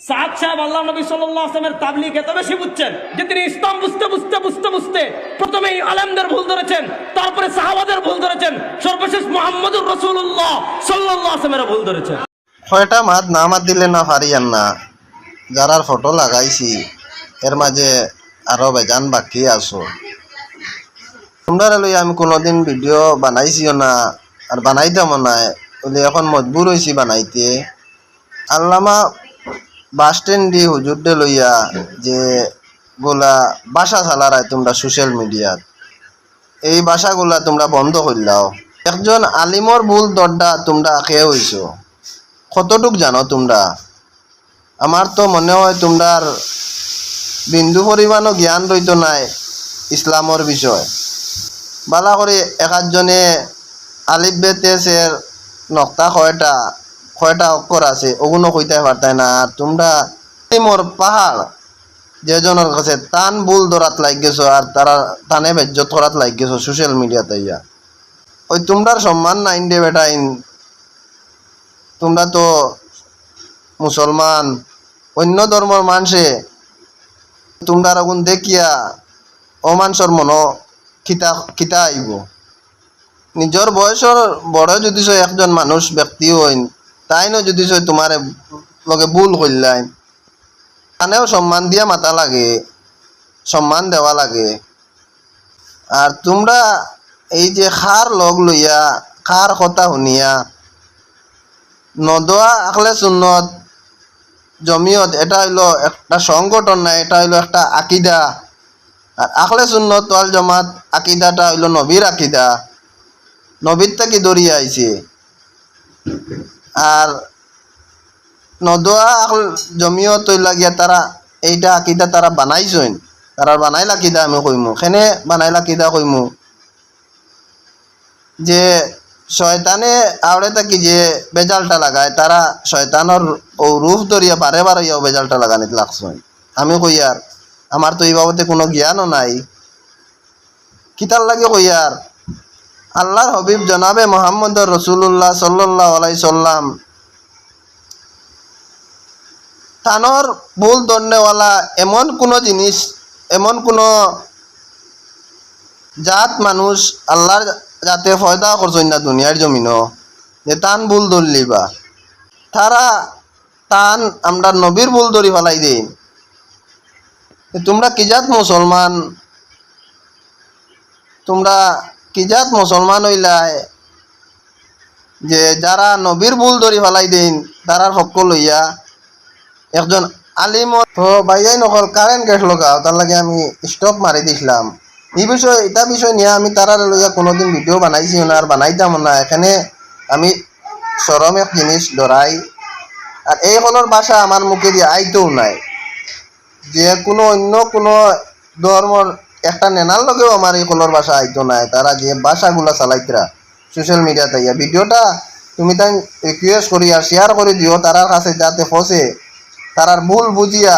সাদ সাহেব আল্লাহ নবী সাল্লাল্লাহু আলাইহি ওয়াসাল্লামের তাবলীগ এত বেশি বুঝছেন যে তিনি ইসলাম বুঝতে প্রথমেই আলেমদের ভুল ধরেছেন, তারপরে সাহাবাদের ভুল ধরেছেন, সর্বশেষ মুহাম্মদুর রাসূলুল্লাহ সাল্লাল্লাহু আলাইহি ওয়াসাল্লামের ভুল ধরেছেন। কয়টা মাত না মাত দিলে না পারিয়ান না, যারার ফটো লাগাইছি এর মাঝে আরো বেজান বাকি আছো। তোমরা লই আমি কোনোদিন ভিডিও বানাইছিও না আর বানাইতামও না, বলে এখন মজবুর হয়েছি বানাইতে। আল্লামা বাস স্ট্যান্ড দি হুজুরডে লইয়া যে গোলা বাসা চালারায় তোমরা সোশ্যাল মিডিয়াত, এই বাসাগুলা তোমরা বন্ধ করলাও। একজন আলিমর ভুল দরডা তোমরা খেয়ে হইছ, কতটুক জানো তোমরা? আমার তো মনে হয় তোমরার বিন্দু পরিমাণও জ্ঞান রইত নাই ইসলামর বিষয়। বালা করে একজনে আলিফ বে তেসের নক্তা কয়টা অক্ষর আছে ওগুলো কইতে পারতাই না, আর তোমরা মোর পাহাড় যেজনের কাছে টান ভুল ধরাত লাগ গেছো আর তারা টানে বেজ্জত করাত লাগ গেছো সোশ্যাল মিডিয়াতে ইয়া। ওই তোমরার সম্মান নাইন দে বেটাইন, তোমরা তো মুসলমান, অন্য ধর্মর মানুষে তোমরা আগুন দেখিয়া অমানুষের মন খিতা আইব। নিজের বয়সের বড় যদি একজন মানুষ ব্যক্তি হইন, তাইনও যদি তোমার লগে ভুল করলেন, তানেও সম্মান দিয়া মাতা লাগে, সম্মান দেওয়া লাগে। আর তোমরা এই যে খার লগ লইয়া খার কথা শুনিয়া নদোয়া আখলে সুন্নত জমিয়ত, এটা হইলো একটা সংগঠন না, এটা হইলো একটা আকিদা। আর আখলে সুন্নত ওয়াল জামাত আকিদাটা হইলো নবীর আকিদা, নবীর থেকে দরিয়ে আইছে। আর নদোয়া আখল জমিয়ত হইলা গিয়া তারা এইটা আকিদা তারা বানাইছেন, তারা বানাইলা কিদা আমি কইমু, খেনে বানাইলা কিদা কইমু যে শয়তানে আওড়ে থাকি যে বেজালটা লাগায়, তারা শয়তানোর ও রূপ ধরিয়া বারে বারে বেজালটা লাগানিতে লাগছেন। আমি কইয়ার আমার তো এই বাবদে কোনো জ্ঞানও নাই, কিতার লাগে কইয়ার আল্লাহর হবিব জনাবে মোহাম্মদ রসুল্লাহ সাল্লাল্লাহু আলাইহি সাল্লাম তানোর ভুল ধরনেওয়ালা এমন কোনো জিনিস, এমন কোনো জাত মানুষ আল্লাহর যাতে ফয়দা করছেন না দুনিয়ার জমিনও, যে টান ভুল ধরলি বা তারা টান আমরা নবীর ভুল ধরি ফেলাই দিন। তোমরা কি জাত মুসলমান, তোমরা কি জাত মুসলমান হইলাই যে যারা নবীর ভুল ধরি ফেলাই দিন তারার হক লইয়া একজন আলিম। তো বাইয়াই নকল কারেন্ট গেট লগাও, তার লাগে আমি স্টপ মারি দিছিলাম। এই বিষয় এটা বিষয় নিয়ে আমি তারা লইয়া কোনোদিন ভিডিও বানাইছি না আর বানাইতাম না। এখানে আমি চরম এক জিনিস ধরাই, আর এই হলর ভাষা আমার মুখে দিয়ে আইতেও নাই, যে কোনো অন্য কোনো ধর্মর একটা নেনার লগেও আমার এই হলর ভাষা আইতো নাই। তারা যে ভাষাগুলা চালাইতরা সোশ্যাল মিডিয়াতে ইয়া ভিডিওটা তুমি তাই রিকোয়েস্ট করি আর শেয়ার করে দিও তারার কাছে, যাতে ফসে তারার ভুল বুঝিয়া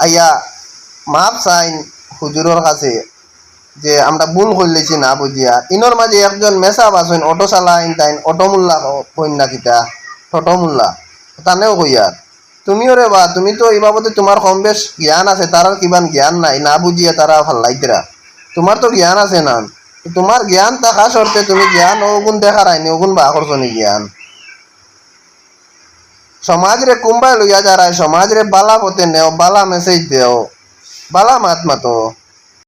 আইয়া মাপ চাইন হুজুরের কাছে যে আমরা ভুল করলেছি না বুঝিয়া। ইনোর মাঝে একজন মেসাব আছেন অটো চালাইন, তাইন অটো মোল্লা কইন না কিতা ছোটো মোল্লা, তানেও কইয়ার তুমিও রে বা তুমি তো এই বাবদে তোমার কম বেশ জ্ঞান আছে, তারার কিমান জ্ঞান নাই না বুঝিয়া তারা ফাল্লাইতরা। তোমার তো জ্ঞান আছে না, তোমার জ্ঞান থাকা শর্তে তুমি জ্ঞান ওগুন দেখার আইনি ওগুন বা আকর্ষণী জ্ঞান সমাজরে কুম্বাই লইয়া যারা সমাজরে বালা পথে নেও, বালা মেসেজ দেও, বালা মাত মাতো।